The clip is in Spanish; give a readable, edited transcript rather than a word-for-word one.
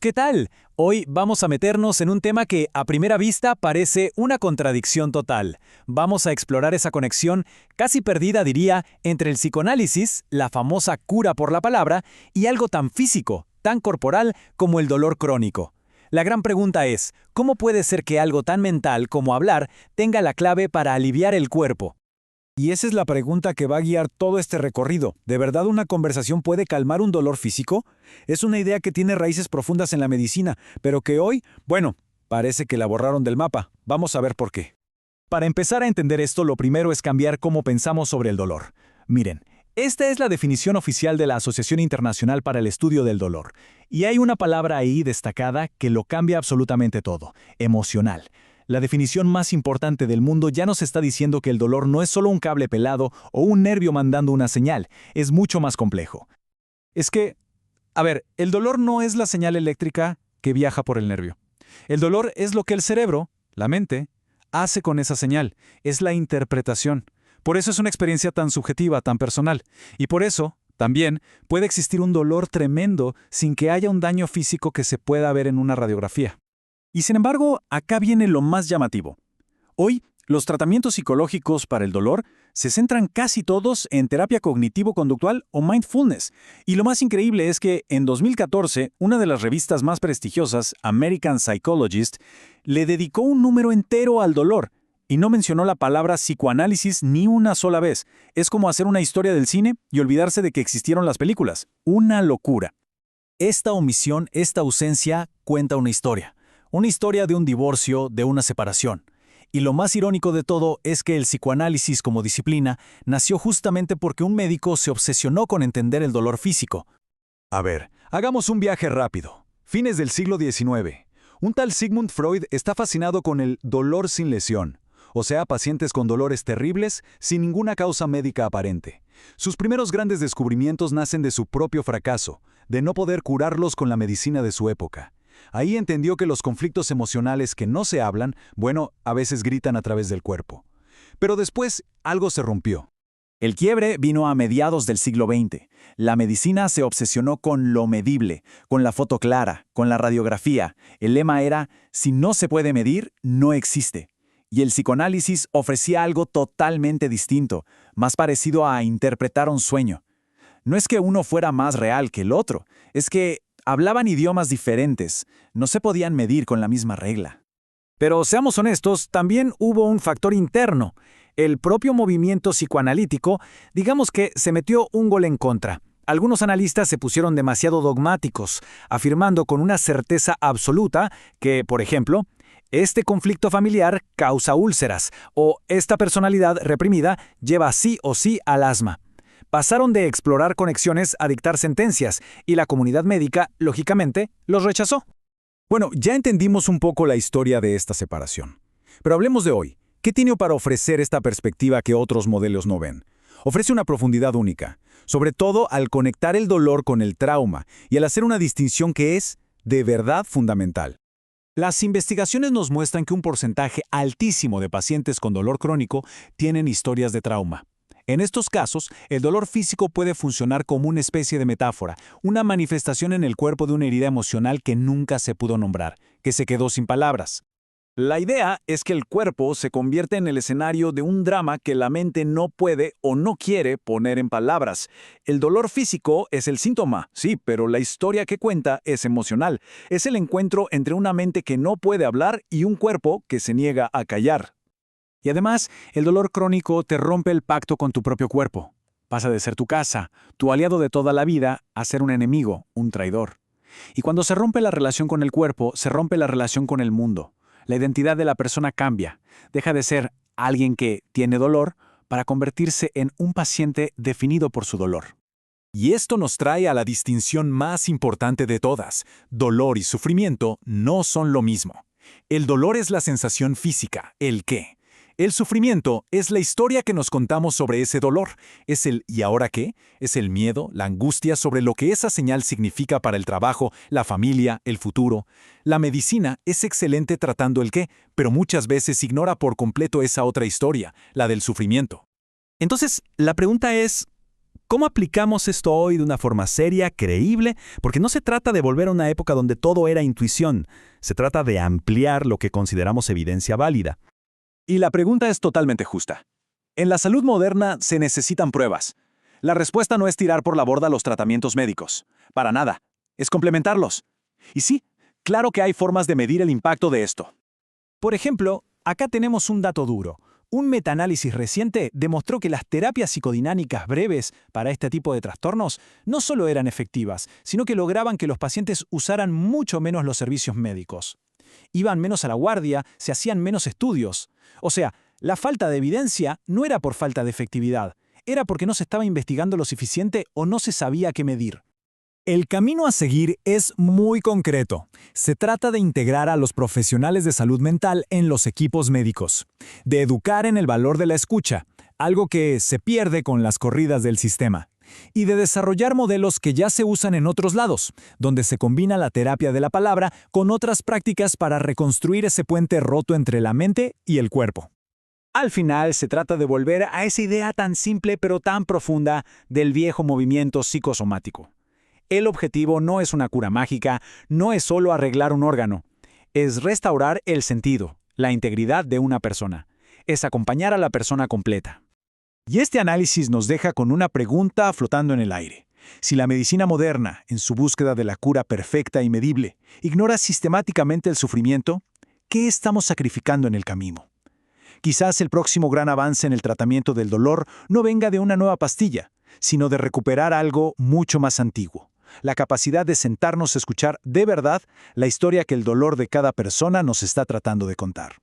¿qué tal? Hoy vamos a meternos en un tema que a primera vista parece una contradicción total. Vamos a explorar esa conexión casi perdida, diría, entre el psicoanálisis, la famosa cura por la palabra, y algo tan físico, tan corporal como el dolor crónico. La gran pregunta es, ¿cómo puede ser que algo tan mental como hablar tenga la clave para aliviar el cuerpo? Y esa es la pregunta que va a guiar todo este recorrido. ¿De verdad una conversación puede calmar un dolor físico? Es una idea que tiene raíces profundas en la medicina, pero que hoy, bueno, parece que la borraron del mapa. Vamos a ver por qué. Para empezar a entender esto, lo primero es cambiar cómo pensamos sobre el dolor. Miren, esta es la definición oficial de la Asociación Internacional para el Estudio del Dolor. Y hay una palabra ahí destacada que lo cambia absolutamente todo: emocional. La definición más importante del mundo ya nos está diciendo que el dolor no es solo un cable pelado o un nervio mandando una señal, es mucho más complejo. Es que, el dolor no es la señal eléctrica que viaja por el nervio. El dolor es lo que el cerebro, la mente, hace con esa señal, es la interpretación. Por eso es una experiencia tan subjetiva, tan personal. Y por eso, también, puede existir un dolor tremendo sin que haya un daño físico que se pueda ver en una radiografía. Y sin embargo, acá viene lo más llamativo. Hoy, los tratamientos psicológicos para el dolor se centran casi todos en terapia cognitivo-conductual o mindfulness. Y lo más increíble es que en 2014, una de las revistas más prestigiosas, American Psychologist, le dedicó un número entero al dolor y no mencionó la palabra psicoanálisis ni una sola vez. Es como hacer una historia del cine y olvidarse de que existieron las películas. Una locura. Esta omisión, esta ausencia, cuenta una historia. Una historia de un divorcio, de una separación. Y lo más irónico de todo es que el psicoanálisis como disciplina nació justamente porque un médico se obsesionó con entender el dolor físico. Hagamos un viaje rápido. Fines del siglo XIX. Un tal Sigmund Freud está fascinado con el dolor sin lesión, o sea, pacientes con dolores terribles sin ninguna causa médica aparente. Sus primeros grandes descubrimientos nacen de su propio fracaso, de no poder curarlos con la medicina de su época. Ahí entendió que los conflictos emocionales que no se hablan, a veces gritan a través del cuerpo. Pero después, algo se rompió. El quiebre vino a mediados del siglo XX. La medicina se obsesionó con lo medible, con la foto clara, con la radiografía. El lema era, si no se puede medir, no existe. Y el psicoanálisis ofrecía algo totalmente distinto, más parecido a interpretar un sueño. No es que uno fuera más real que el otro, es que hablaban idiomas diferentes, no se podían medir con la misma regla. Pero seamos honestos, también hubo un factor interno. El propio movimiento psicoanalítico, digamos que se metió un gol en contra. Algunos analistas se pusieron demasiado dogmáticos, afirmando con una certeza absoluta que, por ejemplo, este conflicto familiar causa úlceras o esta personalidad reprimida lleva sí o sí al asma. Pasaron de explorar conexiones a dictar sentencias, y la comunidad médica, lógicamente, los rechazó. Bueno, ya entendimos un poco la historia de esta separación. Pero hablemos de hoy. ¿Qué tiene para ofrecer esta perspectiva que otros modelos no ven? Ofrece una profundidad única, sobre todo al conectar el dolor con el trauma y al hacer una distinción que es, de verdad, fundamental. Las investigaciones nos muestran que un porcentaje altísimo de pacientes con dolor crónico tienen historias de trauma. En estos casos, el dolor físico puede funcionar como una especie de metáfora, una manifestación en el cuerpo de una herida emocional que nunca se pudo nombrar, que se quedó sin palabras. La idea es que el cuerpo se convierte en el escenario de un drama que la mente no puede o no quiere poner en palabras. El dolor físico es el síntoma, sí, pero la historia que cuenta es emocional. Es el encuentro entre una mente que no puede hablar y un cuerpo que se niega a callar. Y además, el dolor crónico te rompe el pacto con tu propio cuerpo. Pasa de ser tu casa, tu aliado de toda la vida, a ser un enemigo, un traidor. Y cuando se rompe la relación con el cuerpo, se rompe la relación con el mundo. La identidad de la persona cambia. Deja de ser alguien que tiene dolor para convertirse en un paciente definido por su dolor. Y esto nos trae a la distinción más importante de todas. Dolor y sufrimiento no son lo mismo. El dolor es la sensación física, el qué. El sufrimiento es la historia que nos contamos sobre ese dolor. Es el ¿y ahora qué? Es el miedo, la angustia sobre lo que esa señal significa para el trabajo, la familia, el futuro. La medicina es excelente tratando el qué, pero muchas veces ignora por completo esa otra historia, la del sufrimiento. Entonces, la pregunta es, ¿Cómo aplicamos esto hoy de una forma seria, creíble? Porque no se trata de volver a una época donde todo era intuición. Se trata de ampliar lo que consideramos evidencia válida. Y la pregunta es totalmente justa. En la salud moderna se necesitan pruebas. La respuesta no es tirar por la borda los tratamientos médicos. Para nada. Es complementarlos. Y sí, claro que hay formas de medir el impacto de esto. Por ejemplo, acá tenemos un dato duro. Un metaanálisis reciente demostró que las terapias psicodinámicas breves para este tipo de trastornos no solo eran efectivas, sino que lograban que los pacientes usaran mucho menos los servicios médicos. Iban menos a la guardia, se hacían menos estudios. O sea, la falta de evidencia no era por falta de efectividad, era porque no se estaba investigando lo suficiente o no se sabía qué medir. El camino a seguir es muy concreto. Se trata de integrar a los profesionales de salud mental en los equipos médicos, de educar en el valor de la escucha, algo que se pierde con las corridas del sistema, y de desarrollar modelos que ya se usan en otros lados, donde se combina la terapia de la palabra con otras prácticas para reconstruir ese puente roto entre la mente y el cuerpo. Al final, se trata de volver a esa idea tan simple pero tan profunda del viejo movimiento psicosomático. El objetivo no es una cura mágica, no es solo arreglar un órgano. Es restaurar el sentido, la integridad de una persona. Es acompañar a la persona completa. Y este análisis nos deja con una pregunta flotando en el aire. Si la medicina moderna, en su búsqueda de la cura perfecta y medible, ignora sistemáticamente el sufrimiento, ¿qué estamos sacrificando en el camino? Quizás el próximo gran avance en el tratamiento del dolor no venga de una nueva pastilla, sino de recuperar algo mucho más antiguo. La capacidad de sentarnos a escuchar de verdad la historia que el dolor de cada persona nos está tratando de contar.